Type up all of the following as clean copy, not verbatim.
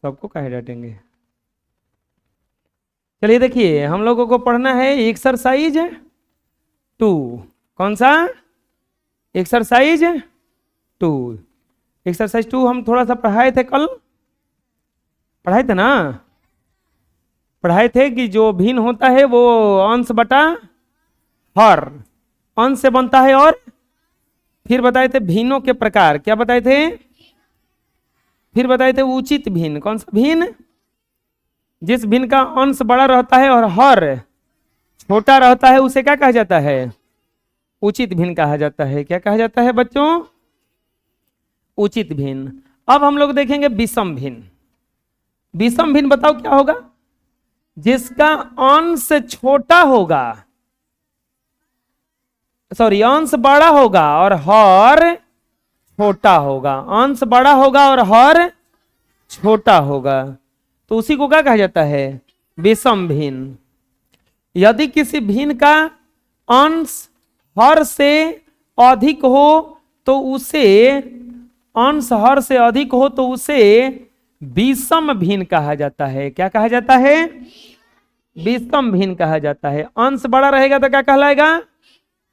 सबको काहे डांटेंगे। चलिए देखिए, हम लोगों को पढ़ना है एक्सरसाइज 2। कौन सा? एक्सरसाइज 2। एक्सरसाइज 2 हम थोड़ा सा पढ़ाए थे कल, पढ़ाए थे ना? पढ़ाए थे कि जो भिन्न होता है वो अंश बटा हर, अंश से बनता है। और फिर बताए थे भिन्नों के प्रकार, क्या बताए थे? फिर बताए थे उचित भिन्न। कौन सा भिन्न? जिस भिन्न का अंश बड़ा रहता है और हर छोटा रहता है उसे क्या कहा जाता है? उचित भिन्न कहा जाता है। क्या कहा जाता है बच्चों? उचित भिन्न। अब हम लोग देखेंगे विषम भिन्न। विषम भिन्न बताओ क्या होगा? जिसका अंश छोटा होगा, सॉरी अंश बड़ा होगा और हर छोटा होगा। अंश बड़ा होगा और हर छोटा होगा, तो उसी को क्या कहा जाता है? विषम भिन्न। यदि किसी भिन्न का अंश हर से अधिक हो तो उसे, अंश हर से अधिक हो तो उसे विषम भिन्न कहा जाता है। क्या कहा जाता है? विषम भिन्न कहा जाता है। अंश बड़ा रहेगा तो क्या कहलाएगा?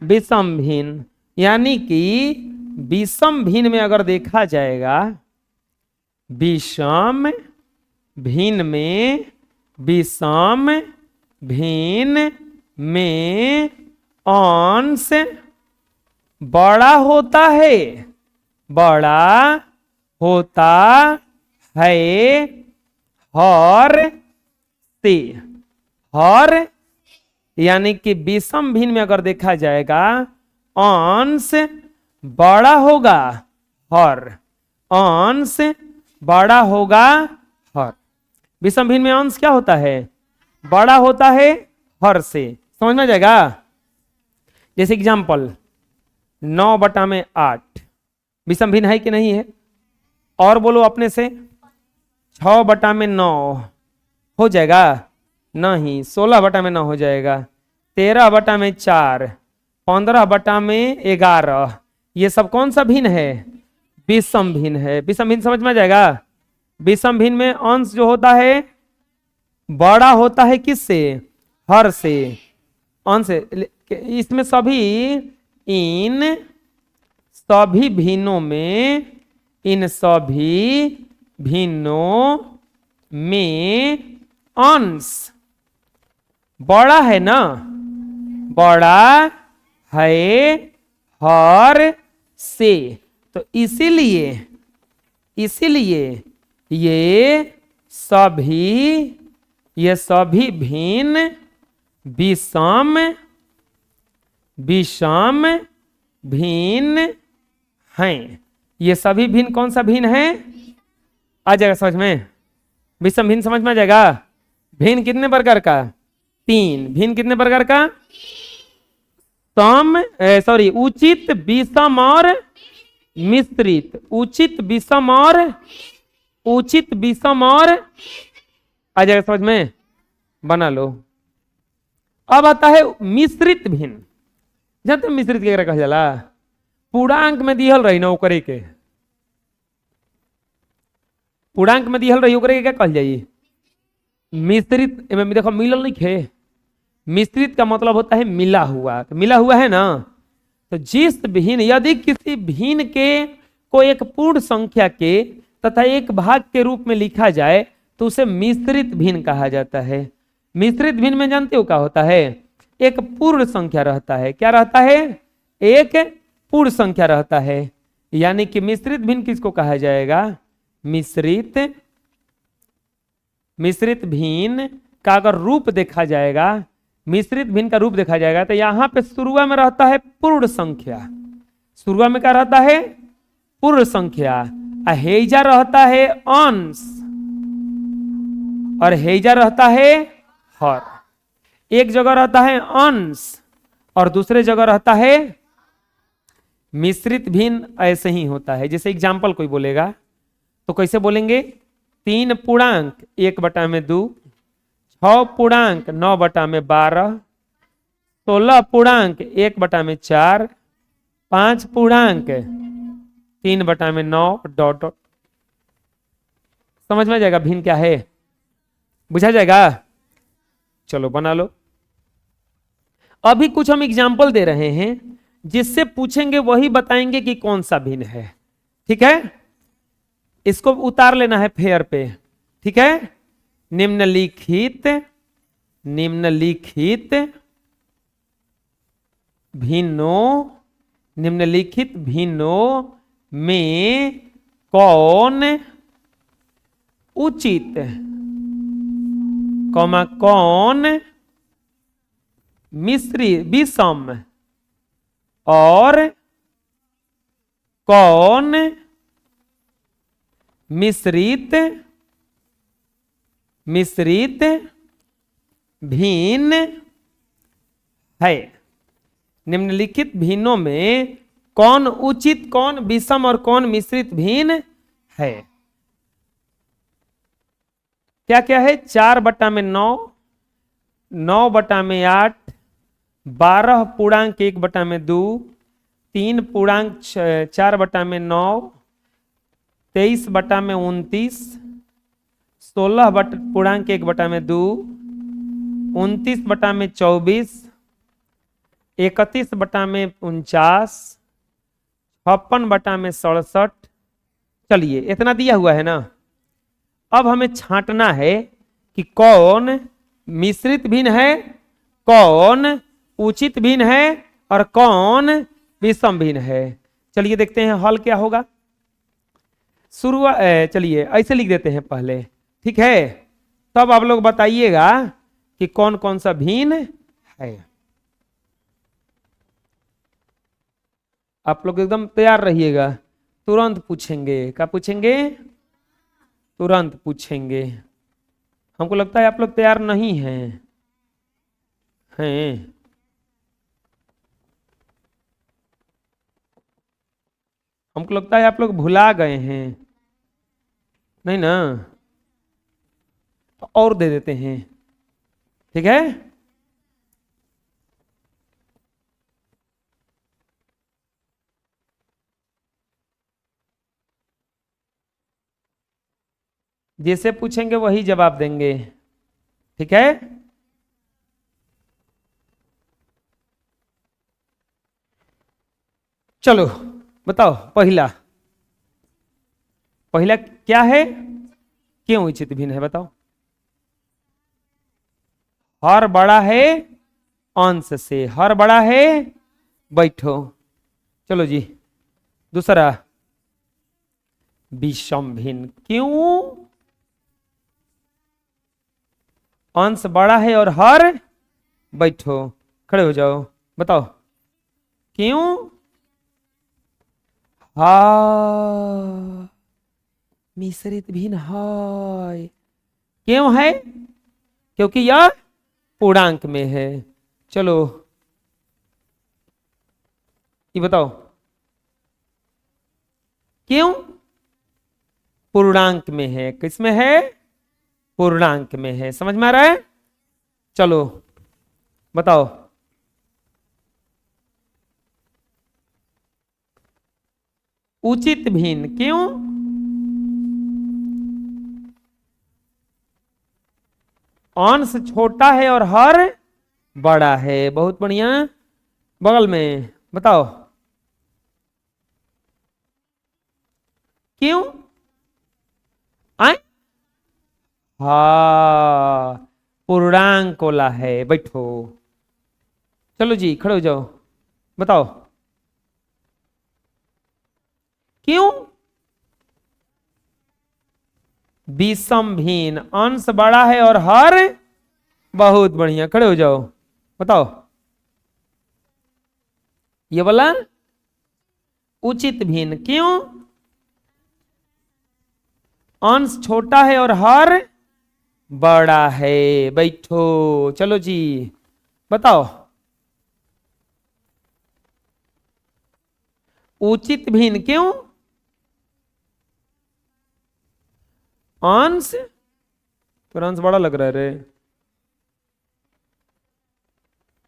विषम भिन्न। यानी कि विषम भिन्न में अगर देखा जाएगा, विषम भिन्न में, विषम भिन्न में अंश बड़ा होता है, बड़ा होता है हर से, हर, यानी कि विषम भिन्न में अगर देखा जाएगा अंश बड़ा होगा हर, अंश बड़ा होगा हर। विषम भिन्न में अंश क्या होता है? बड़ा होता है हर से। समझ में जाएगा? जैसे एग्जाम्पल 9/8 विषम भिन्न है कि नहीं है? और बोलो अपने से। 6/9 हो जाएगा? नहीं। 16/9 हो जाएगा। 13/4, 15/11, ये सब कौन सा भिन्न है? विषम भिन्न है। विषम भिन्न समझ में आ जाएगा? विषम भिन्न में अंश जो होता है बड़ा होता है किससे? हर से। अंश, इसमें सभी, इन सभी भिन्नों में, इन सभी भिन्नों में अंश बड़ा है ना, बड़ा है हर से। तो इसीलिए, इसीलिए ये सभी भिन्न विषम, विषम भिन्न हैं। ये सभी भिन्न कौन सा भिन्न है? आ जाएगा समझ में? विषम भिन्न समझ में आ जाएगा? भिन्न कितने प्रकार का? 3। भिन्न कितने प्रकार का? सम, सॉरी उचित, विषम और मिश्रित। उचित, विषम और, उचित, विषम और, आ जाएगा समझ में? बना लो। अब आता है मिश्रित भिन्न। जानते मिश्रित केकरा कहल जाला? पूर्णांक में दिहल रही ना ओकरे के, पूर्णांक में दिहल रही ओकरे के क्या कहल जाई? मिश्रित। में देखो मिलल नहीं खे। मिश्रित का मतलब होता है मिला हुआ। तो मिला हुआ है ना, तो जिस भिन्न, यदि किसी भिन्न के को एक पूर्ण संख्या के तथा एक भाग के रूप में लिखा जाए तो उसे मिश्रित भिन्न कहा जाता है। मिश्रित भिन्न में जानते हो क्या होता है? एक पूर्ण संख्या रहता है। क्या रहता है? एक पूर्ण संख्या रहता है। यानी कि मिश्रित भिन्न किसको कहा जाएगा? मिश्रित, मिश्रित भिन्न का अगर रूप देखा जाएगा, मिश्रित भिन्न का रूप देखा जाएगा तो यहां पे शुरुआत में रहता है पूर्ण संख्या। शुरुआत में क्या रहता है? पूर्ण संख्या। हेजा रहता है अंश और हेजा रहता है हर। एक जगह रहता है अंश और दूसरे जगह रहता है। मिश्रित भिन्न ऐसे ही होता है। जैसे एग्जाम्पल कोई बोलेगा तो कैसे बोलेंगे? 3 पूर्णांक 1/2, 6 पूर्णांक 9/12, 16 पूर्णांक 1/4, 5 पूर्णांक 3/9 ... समझ में आ जाएगा भिन्न क्या है, बुझा जाएगा। चलो बना लो। अभी कुछ हम एग्जाम्पल दे रहे हैं, जिससे पूछेंगे वही बताएंगे कि कौन सा भिन्न है। ठीक है, इसको उतार लेना है फेयर पे। ठीक है, निम्नलिखित निम्नलिखित भिन्नों निम्नलिखित भिन्नों में कौन उचित, कौन मिश्री विषम और कौन मिश्रित भिन्न है। निम्नलिखित भिन्नों में कौन उचित, कौन विषम और कौन मिश्रित भिन्न है। क्या क्या है? 4/9, 9/8, 12/1/2, 3/4/9, 23/29, 16/1/2, 29/24, 31/49, 56/67। चलिए इतना दिया हुआ है ना। अब हमें छांटना है कि कौन मिश्रित भिन्न है, कौन उचित भिन्न है और कौन विषम भिन्न है। चलिए देखते हैं हल क्या होगा। चलिए ऐसे लिख देते हैं पहले, ठीक है, तब आप लोग बताइएगा कि कौन कौन सा भिन्न है। आप लोग एकदम तैयार रहिएगा, तुरंत पूछेंगे। क्या पूछेंगे? तुरंत पूछेंगे। हमको लगता है आप लोग तैयार नहीं हैं। हमको लगता है आप लोग भुला गए हैं, नहीं ना? तो और दे देते हैं, ठीक है। जैसे पूछेंगे वही जवाब देंगे, ठीक है। चलो बताओ, पहला क्या है? क्यों उचित भिन्न है बताओ? हर बड़ा है अंश से, हर बड़ा है। बैठो। चलो जी, दूसरा विषम भिन्न। क्यों? अंश बड़ा है और हर, बैठो, खड़े हो जाओ, बताओ क्यों? हा, मिश्रित भिन्न है। क्यों है? क्योंकि यह पूर्णांक में है। चलो ये बताओ क्यों? पूर्णांक में है। किसमें है? पूर्णांक में है। समझ में आ रहा है? चलो बताओ उचित भिन्न। क्यों? अंश छोटा है और हर बड़ा है। बहुत बढ़िया। बगल में बताओ क्यों? आए? हाँ, पूर्णांक वाला है। बैठो। चलो जी, खड़े हो जाओ, बताओ क्यों? विषम भिन्न, अंश बड़ा है और हर, बहुत बढ़िया, खड़े हो जाओ, बताओ ये वाला उचित भिन्न। क्यों? अंश छोटा है और हर बड़ा है। बैठो। चलो जी, बताओ उचित भिन्न। क्यों? अंश, तो अंश बड़ा लग रहा है रे,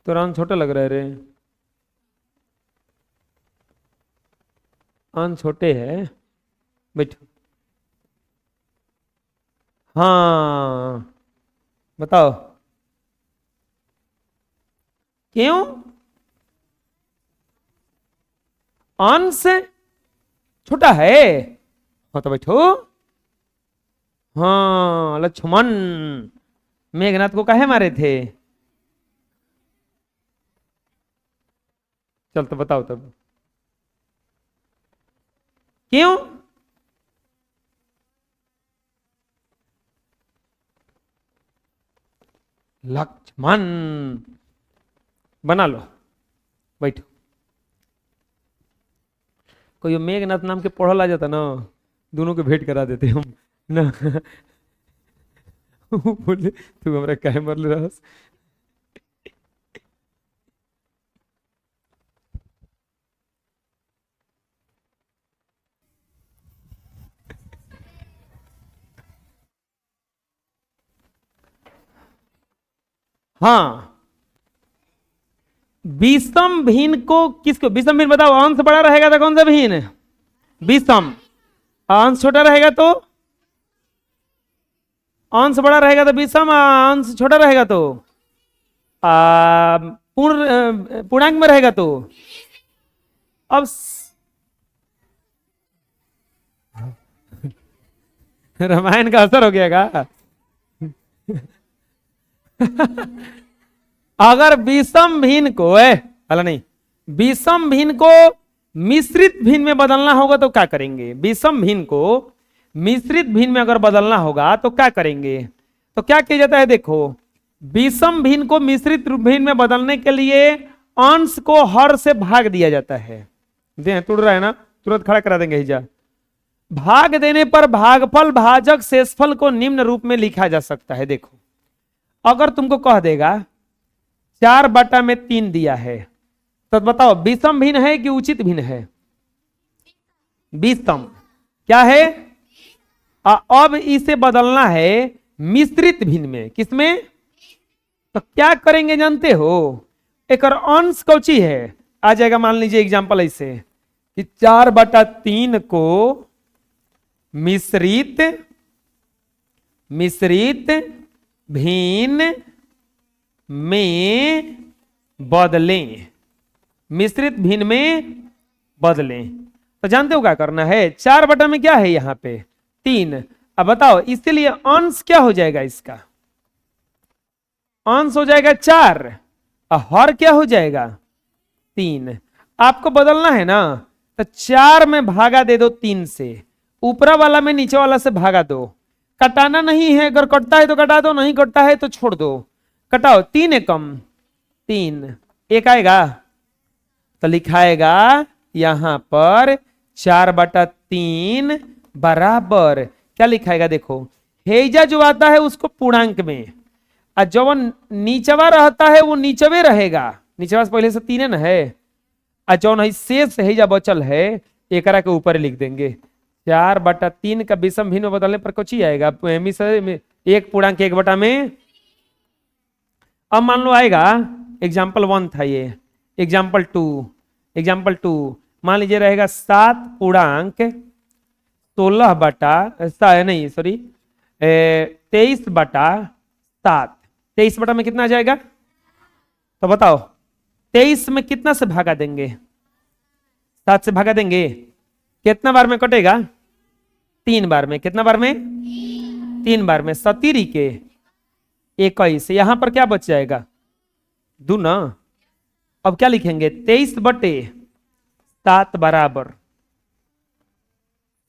तो अंश छोटा लग रहा है रे। अंश छोटे है। बैठो। हाँ बताओ क्यों? अंश छोटा है। हाँ तो बैठो। हाँ लक्ष्मण मेघनाथ को काहे मारे थे? चल तो बताओ तब क्यों? लक्ष्मण बना लो, बैठो। कोई मेघनाथ नाम के पढ़ल आ जाता ना, दोनों के भेंट करा देते हम ना। वो बोले तू हमरा काहे मरले रहस। हाँ विषम भिन्न को किसको विषम भिन्न बताओ? अंश बड़ा रहेगा तो कौन सा भिन्न? विषम। अंश छोटा रहेगा तो? अंश बड़ा रहेगा तो विषम, अंश छोटा रहेगा तो पूर्ण पूर्णांक में रहेगा तो? अब रामायण का असर हो गया का? अगर विषम भिन्न को अला नहीं, विषम भिन्न को मिश्रित भिन्न में बदलना होगा तो क्या करेंगे? विषम भिन्न को मिश्रित भिन्न में अगर बदलना होगा तो क्या करेंगे? तो क्या किया जाता है देखो, विषम भिन्न को मिश्रित भिन्न में बदलने के लिए अंश को हर से भाग दिया जाता है। टूट रहा है ना, तुरंत खड़ा करा देंगे हिजा। भाग देने पर भागफल भाजक शेषफल को निम्न रूप में लिखा जा सकता है। देखो अगर तुमको कह देगा 4/3 दिया है तो बताओ विषम भिन्न है कि उचित भिन्न है? विषम क्या है? अब इसे बदलना है मिश्रित भिन्न में। किसमें? तो क्या करेंगे जानते हो? एक अंश कौची है आ जाएगा, मान लीजिए एग्जांपल ऐसे कि 4/3 को मिश्रित भिन्न में बदलें। मिश्रित भिन्न में बदलें तो जानते हो क्या करना है? 4 में क्या है यहां पे 3। अब बताओ इसके अंश क्या हो जाएगा? इसका अंश हो जाएगा 4 और हर क्या हो जाएगा 3। आपको बदलना है ना तो 4 में भागा दे दो 3 से, ऊपरा वाला में नीचे वाला से भागा दो। कटाना नहीं है, अगर कटता है तो कटा दो, नहीं कटता है तो छोड़ दो। कटाओ 3 एकम 3, एक आएगा तो लिखाएगा यहां पर 4/3 बराबर क्या लिखाएगा? देखो हेजा जो आता है उसको पूर्णांक में, और जो नीचवा रहता है वो नीचवे रहेगा। नीचवा से पहले से 3 न है, और जो शेष हेजा बचल है एकरा के ऊपर लिख देंगे। 4/3 का विषम भिन्न में बदलने पर कुछ ही आएगा एक पूर्णांक 1 में। अब मान लो आएगा एग्जाम्पल 1 था ये, एग्जाम्पल 2 मान लीजिए रहेगा 7 पूर्णांक 16 नहीं सॉरी 23/7। 23 में कितना आ जाएगा? तो बताओ 23 में कितना से भागा देंगे? 7 से भागा देंगे। कितना बार में कटेगा? 3 बार में। कितना बार में? 3 बार में। 17 के 21, यहां पर क्या बच जाएगा? 2 ना। अब क्या लिखेंगे? 23/7 बराबर,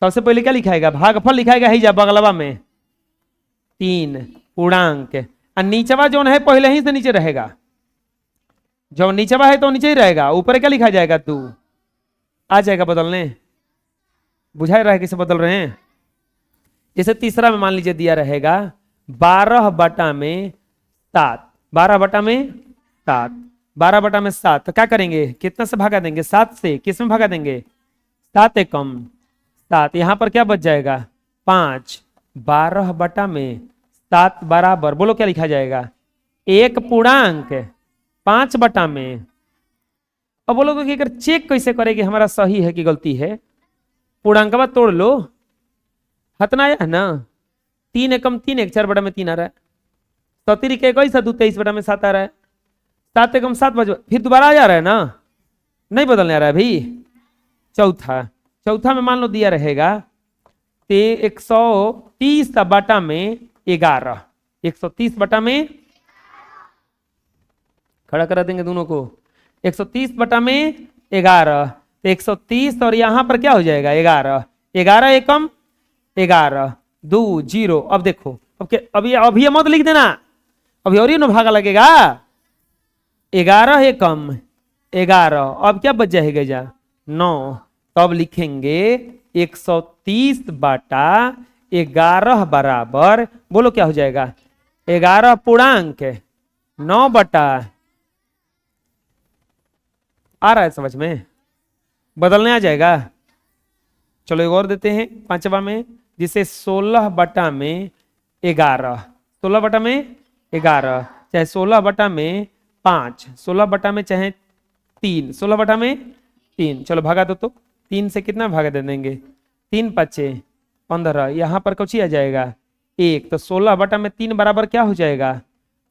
सबसे पहले क्या लिखाएगा? भागफल लिखाएगा ही जा बगलवा में 3 पूर्णांक, और नीचवा जो है पहले ही से नीचे रहेगा। जो नीचवा है तो नीचे ही रहेगा, ऊपर क्या लिखा जाएगा? 2 आ जाएगा बदलने। बुझा रहा है कैसे बदल रहे हैं? जैसे तीसरा में मान लीजिए दिया रहेगा 12/7। 12/7 तो क्या करेंगे? कितना से भागा देंगे? 7 से। किस में भागा देंगे? 7 एकम 7। यहां पर क्या बच जाएगा? 5। 12/7 बराबर, बोलो क्या लिखा जाएगा? 1 पूर्णांक 5/में। अब बोलोगे कि अगर चेक कैसे करेंगे हमारा सही है कि गलती है? पूर्णांक तोड़ लो, हतना आया है ना, 3 एकम 3 एक 4 बटा में 3 आ रहा है। 73 के 21 है, 23 बटा में 7 आ रहा है। 7 एकम 7 बजे फिर दोबारा आ जा रहा है ना, नहीं बदलने आ रहा है अभी। चौथा में मान लो दिया रहेगा 130 बटा में 11, 130 बटा में, खड़ा करा देंगे दोनों को, 130 बटा में 11, 130 और यहां पर क्या हो जाएगा 11, 11 एकम 11, 2 0। अब देखो अभी मत लिख देना, अभी और ही ना भागा लगेगा। 11 एकम 11, अब क्या बच जाएगा जा 9, तब लिखेंगे 130 बटा 11 बराबर, बोलो क्या हो जाएगा 11 पूर्णांक 9 बटा, आ रहा है समझ में, बदलने आ जाएगा। चलो एक और देते हैं 5वां में, जिसे 16 बटा में 11, 16 बटा में 11 चाहे 16 बटा में 5, 16 बटा में चाहे 3, 16 बटा में 3, चलो भागा दो तो 3 से कितना भागा दे देंगे, 3 5 15, यहां पर कुछ ही आ जाएगा 1, तो 16 बटा में 3 बराबर क्या हो जाएगा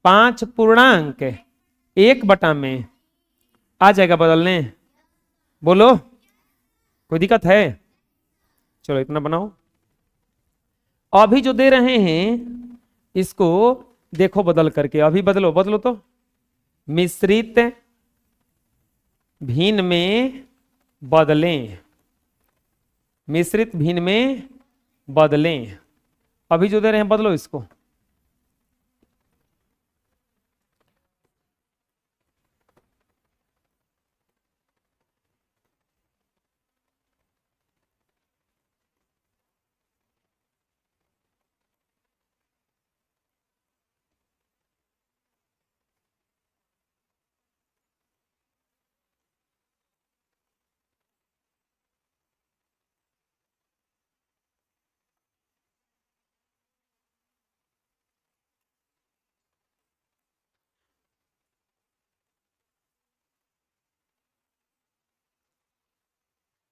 5 पूर्णांक 1 बटा में, आ जाएगा बदलने, बोलो कोई दिक्कत है। चलो इतना बनाओ। अभी जो दे रहे हैं इसको देखो बदल करके, अभी बदलो तो, मिश्रित भिन्न में बदलें, मिश्रित भिन्न में बदलें, अभी जो दे रहे हैं बदलो इसको।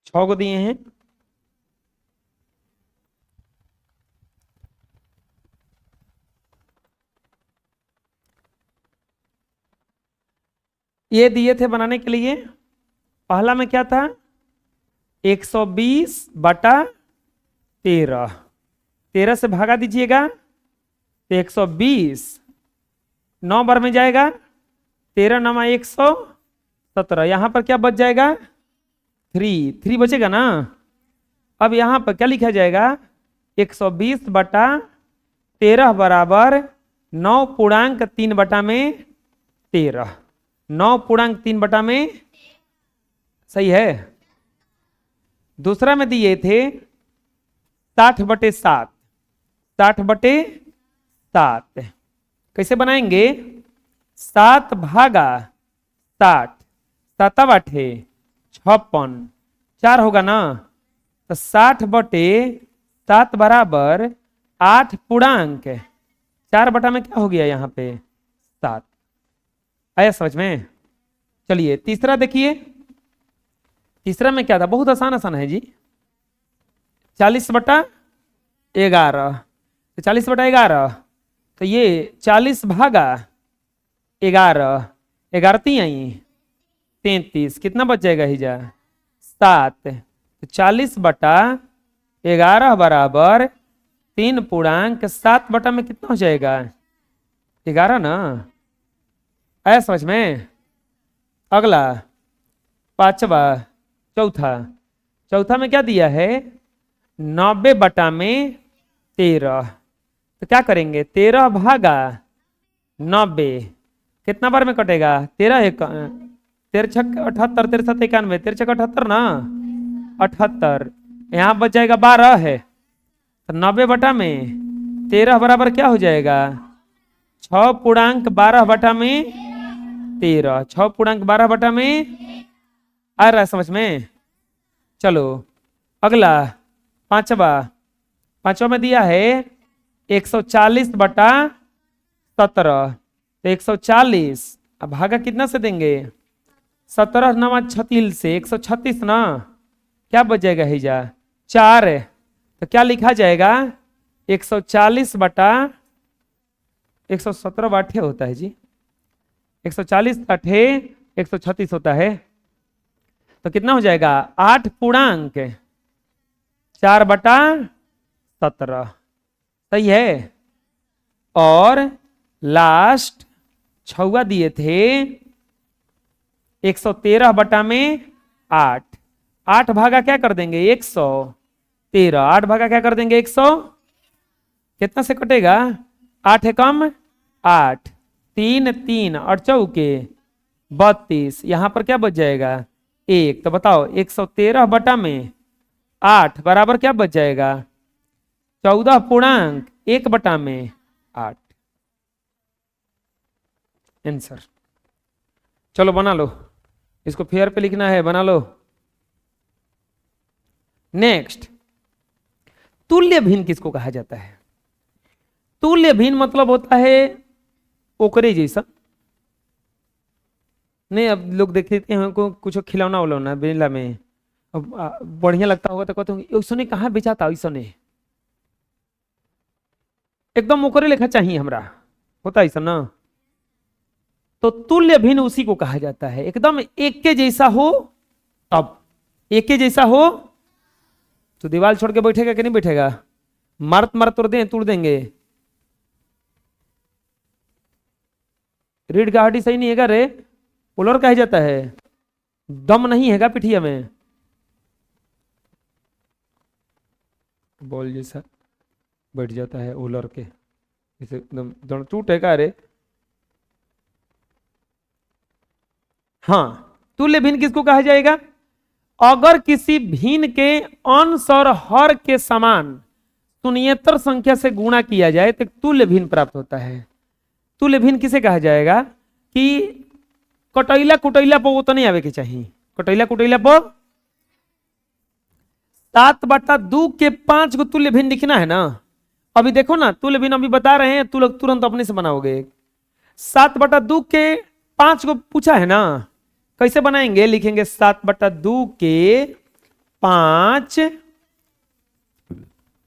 छह को दिए हैं, ये दिए थे बनाने के लिए। पहला में क्या था 120 बटा 13, 13 से भागा दीजिएगा तो 120, 9 बार में जाएगा 13 9 117, यहां पर क्या बच जाएगा 3 बचेगा ना। अब यहां पर क्या लिखा जाएगा 120 बटा 13 बराबर 9 पूर्णांक 3 बटा में 13, 9 पूर्णांक 3 बटा में, सही है। दूसरा में दिए थे 60 बटे 7, 60 बटे 7 कैसे बनाएंगे, 7 भागा 60, 7 8 56, 4 होगा ना, तो 60 बटे 7 बराबर 8 पूर्णांक 4 बटा में क्या हो गया यहाँ पे 7, आया समझ में। चलिए तीसरा देखिए, तीसरा में क्या था, बहुत आसान है जी, 40 बटा 11, तो 40 बटा 11, तो ये 40 भागा 11, 11 3 33, कितना बच जाएगा हिजा 7, तो 40 बटा 11 बराबर 3 पूर्णांक 7 बटा में कितना हो जाएगा 11 ना, आया समझ में। अगला 5वां, चौथा में क्या दिया है 90 बटा में 13, तो क्या करेंगे 13 भागा 90, कितना बार में कटेगा 13 6 78, 13 7 91, 13 6 78 ना 78, यहाँ बच जाएगा 12 है, तो 90 बटा में 13 बराबर क्या हो जाएगा 6 पूर्णांक 12 बटा में 13, 6 पूर्णांक 12 बटा में, आ रहा है समझ में। चलो अगला 5वां में दिया है 140 बटा 17, तो 140 अब भागा कितना से देंगे 17 9 36 से 136 ना, क्या बच जाएगा हिजा 4, तो क्या लिखा जाएगा 140 बटा 117 बाठे होता है जी, 140 अठे 136 होता है, तो कितना हो जाएगा 8 पूर्णांक 4 बटा 17, सही है। और लास्ट छुआ दिए थे 113 बटा में 8, 8 भागा क्या कर देंगे 113, 8 भागा क्या कर देंगे 100, कितना से कटेगा 8 है कम 8, 3 3 और चौके 32, यहां पर क्या बच जाएगा 1, तो बताओ 113 बटा में 8 बराबर क्या बच जाएगा 14 पूर्णांक 1 बटा में 8, आंसर। चलो बना लो, इसको फेयर पे लिखना है, बना लो। नेक्स्ट, तुल्य भिन्न किसको कहा जाता है? तुल्य भिन्न मतलब होता है ओकरे जैसा। नहीं, अब लोग देखते हैं कुछ खिलौना उलौना बेला में, अब बढ़िया लगता होगा तो कहते होंगे उसने कहाँ बेचा था, उसने एकदम ओकरे लेखा चाहिए हमरा, होता ऐसा ना। तो तुल्य भिन्न उसी को कहा जाता है, एकदम एक के जैसा हो, अब एक के जैसा हो तो दीवार छोड़ के बैठेगा कि नहीं बैठेगा, मारत मारत तोड़ देंगे। रीढ़ का हड्डी सही नहीं है रे, उलर कहा जाता है, दम नहीं हैगा पिठिया में, बॉल जैसा बैठ जाता है उलर के, इसे एकदम टूटेगा रे। हाँ, तुल्य भिन्न किसको कहा जाएगा? अगर किसी भिन्न के अंश और हर के समान शून्येतर संख्या से गुणा किया जाए तो तुल्य भिन्न प्राप्त होता है। तुल्य भिन्न किसे कहा जाएगा कि कटैला कुटैला पर वो तो नहीं आवे के चाहिए, कटैला कुटैला पर 7/2 के 5 को तुल्य भिन्न लिखना है ना। अभी देखो ना, तुल्य भिन्न अभी बता रहे हैं, तुम लोग तुरंत अपने से बनाओगे। 7/2 के 5 को पूछा है ना, कैसे बनाएंगे? लिखेंगे 7/2 के 5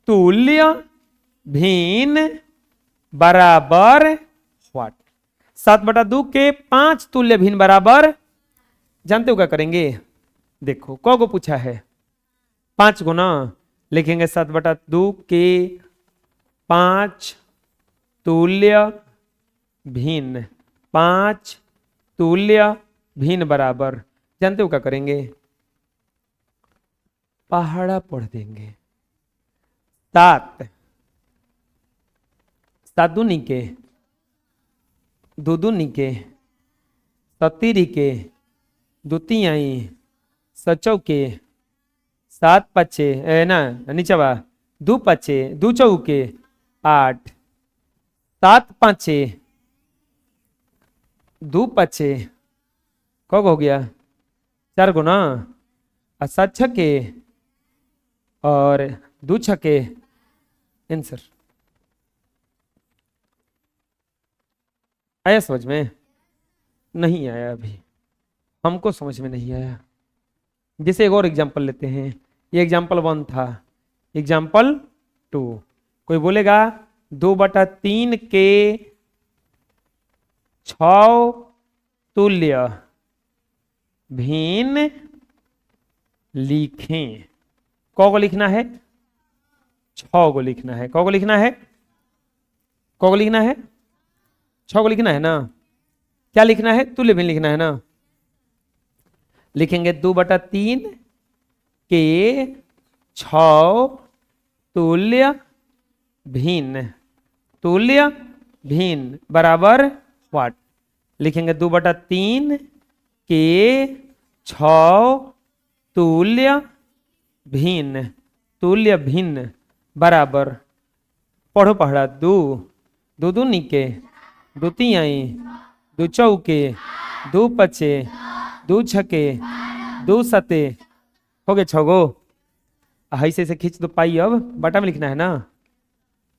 तुल्य भिन्न बराबर व्हाट? 7/2 के 5 तुल्य भिन्न बराबर, जानते हो क्या करेंगे? देखो को पूछा है 5 को ना, लिखेंगे 7/2 के 5 तुल्य भिन्न, 5 तुल्य भिन्न बराबर, जानते हो क्या करेंगे? पहाड़ा पढ़ देंगे। 7 दूनी के, 2 दूनी के, 7 के, 2 तिहाई, 7 के, 7 5 ना नीचवा 2 5 2 चौके 8, 7 5 2 5 कब हो गया 4 गो ना, 7 छके और 2 छके, आंसर। आया समझ में? नहीं आया अभी, हमको समझ में नहीं आया। जैसे एक और एग्जाम्पल लेते हैं, ये एग्जाम्पल 1 था, एग्जाम्पल 2। कोई बोलेगा 2/3 के 6 तुल्य भिन्न लिखें। को लिखना है? 6 को लिखना है। को लिखना है? को लिखना है? 6 को लिखना है ना। क्या लिखना है? तुल्य भिन्न लिखना है ना। लिखेंगे 2/3 के 6 तुल्य भिन्न, तुल्य भिन्न बराबर व्हाट? लिखेंगे 2/3 के 6 तुल्य भिन्न, तुल्य भिन्न बराबर, पढ़ो पढ़ा 2 दूनी के, 2 तिहाई, 2 चौके, 2 5 2 छके, 2 7 हो गए 6 गो। ऐसे ऐसे खींच दो पाई, अब बटा में लिखना है ना।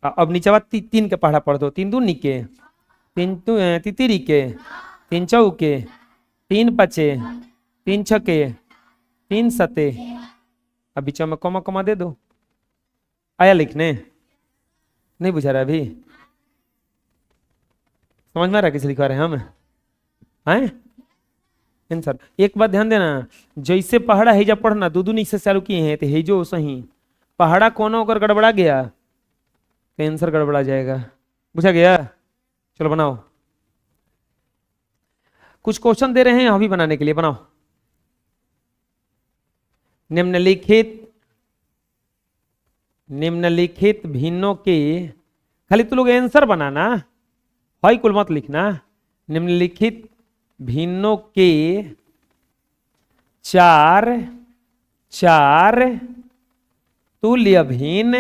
अब नीचे 3 के पढ़ा पढ़ दो, 3 दूनी के, 3 तितिरी के, 3 चौके, 3 5 3 छके, 3 7, अब बीच में कमा कमा दे दो। आया लिखने? नहीं बुझा रहा अभी? समझ में आ रहा कैसे लिखवा रहे हैं हम? हैं आंसर एक बात ध्यान देना, जैसे पहाड़ा हेजा पढ़ना दो दूनी से चालू किए हैं तो हेजो सही पहाड़ा कोना अगर गड़बड़ा गया तो आंसर गड़बड़ा जाएगा। बुझा गया? चलो बनाओ, कुछ क्वेश्चन दे रहे हैं अभी बनाने के लिए, बनाओ। निम्नलिखित भिन्नों के, खाली तू लोग आंसर बनाना, हाई कुल मत लिखना। निम्नलिखित भिन्नों के चार चार तुल्य भिन्न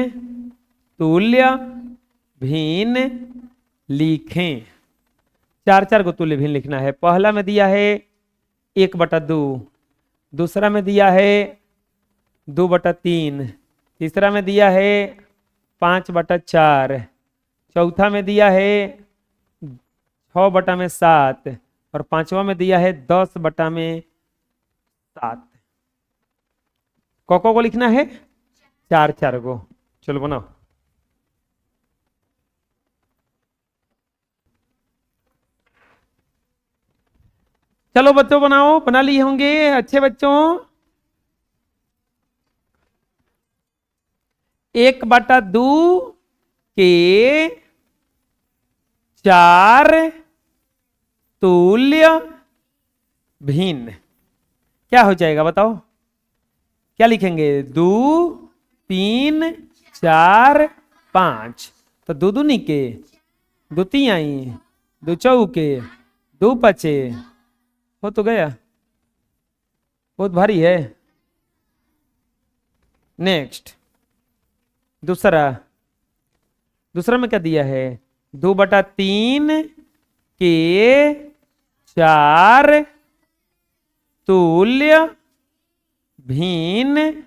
लिखें। चार चार को तुल्य भिन्न लिखना है। पहला में दिया है 1/2, दूसरा में दिया है 2/3, तीसरा में दिया है 5/4, चौथा में दिया है 6/7 और पांचवा में दिया है 10/7। को लिखना है? चार चार को। चलो बनाओ। चलो बच्चों बनाओ, बना लिए होंगे अच्छे बच्चों। 1/2 के चार तुल्य भिन्न क्या हो जाएगा बताओ? क्या लिखेंगे? 2 3 4 5। तो दो दूनी के, दो तिहाई, दो चौके, दो पचे, हो तो गया। बहुत भारी है। नेक्स्ट दूसरा में क्या दिया है? 2/3 के चार तुल्य भिन्न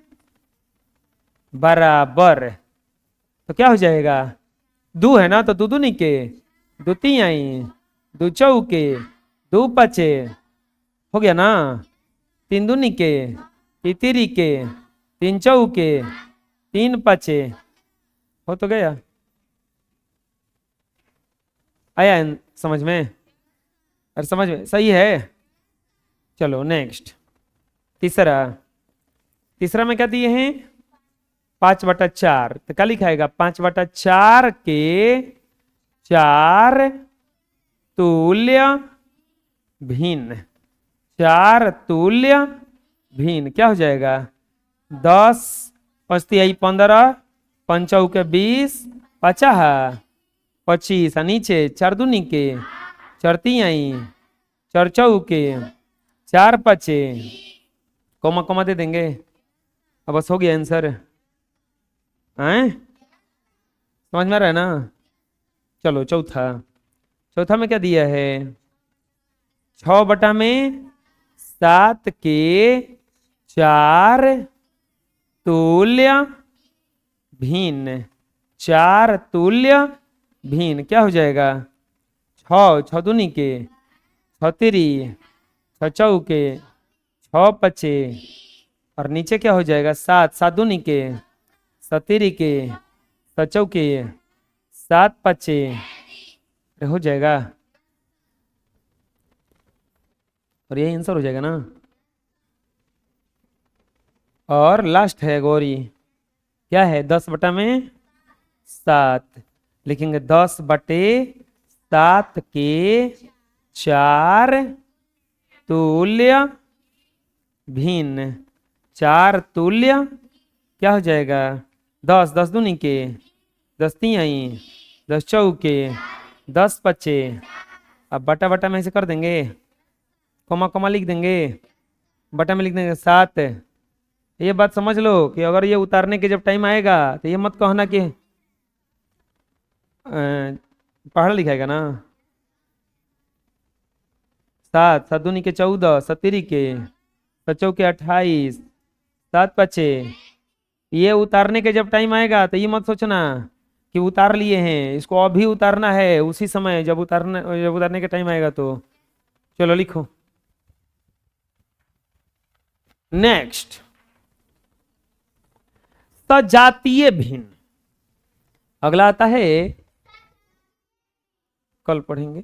बराबर। तो क्या हो जाएगा? 2 है ना, तो दो दूनी के, दो तिहाई, दो चौके, दो पचे, हो गया ना। 3 दूनी के, तिरी के, 3 चौके, 3 पचे, हो तो गया। आया समझ में? अरे समझ में सही है। चलो नेक्स्ट तीसरा में क्या दिए हैं? 5/4। तो क्या लिखाएगा? 5/4 के चार तुल्य भिन्न। चार तुल्य भिन्न क्या हो जाएगा? 10 5 तिहाई 15, 5 चौके 20, 50 25 नीचे 4 दूनी के, 4 तिहाई, 4 चौके, 4 पचे, कोमा दे देंगे। अब बस हो गया आंसर। हैं समझ में आ रहा है ना? चलो चौथा में क्या दिया है? 6/7 के चार तुल्य भिन्न। चार तुल्य भिन्न क्या हो जाएगा? 6 दूनी के, 6 तिरी, 6 चौके, 6 पचे और नीचे क्या हो जाएगा? 7 दूनी के, 7 तिरी के, 7 चौके, 7 पचे, हो जाएगा। और यही आंसर हो जाएगा ना। और लास्ट है गौरी, क्या है? 10/7 लिखेंगे। 10/7 के चार तुल्य भिन्न। चार तुल्य क्या हो जाएगा? 10 दूनी के, 10 तिहाई, 10 चौके, 10 पचे। अब बटा में ऐसे कर देंगे, कोमा लिख देंगे, बटा में लिख देंगे 7। ये बात समझ लो कि अगर ये उतारने के जब टाइम आएगा तो ये मत कहना कि पहाड़ लिखाएगा ना। 7 दूनी के 14, 7 तिरी के, 7 चौके 28, 7 पचे। ये उतारने के जब टाइम आएगा तो ये मत सोचना कि उतार लिए हैं, इसको अभी उतारना है उसी समय जब उतारने के टाइम आएगा। तो चलो लिखो। नेक्स्ट सजातीय भिन्न। अगला आता है, कल पढ़ेंगे।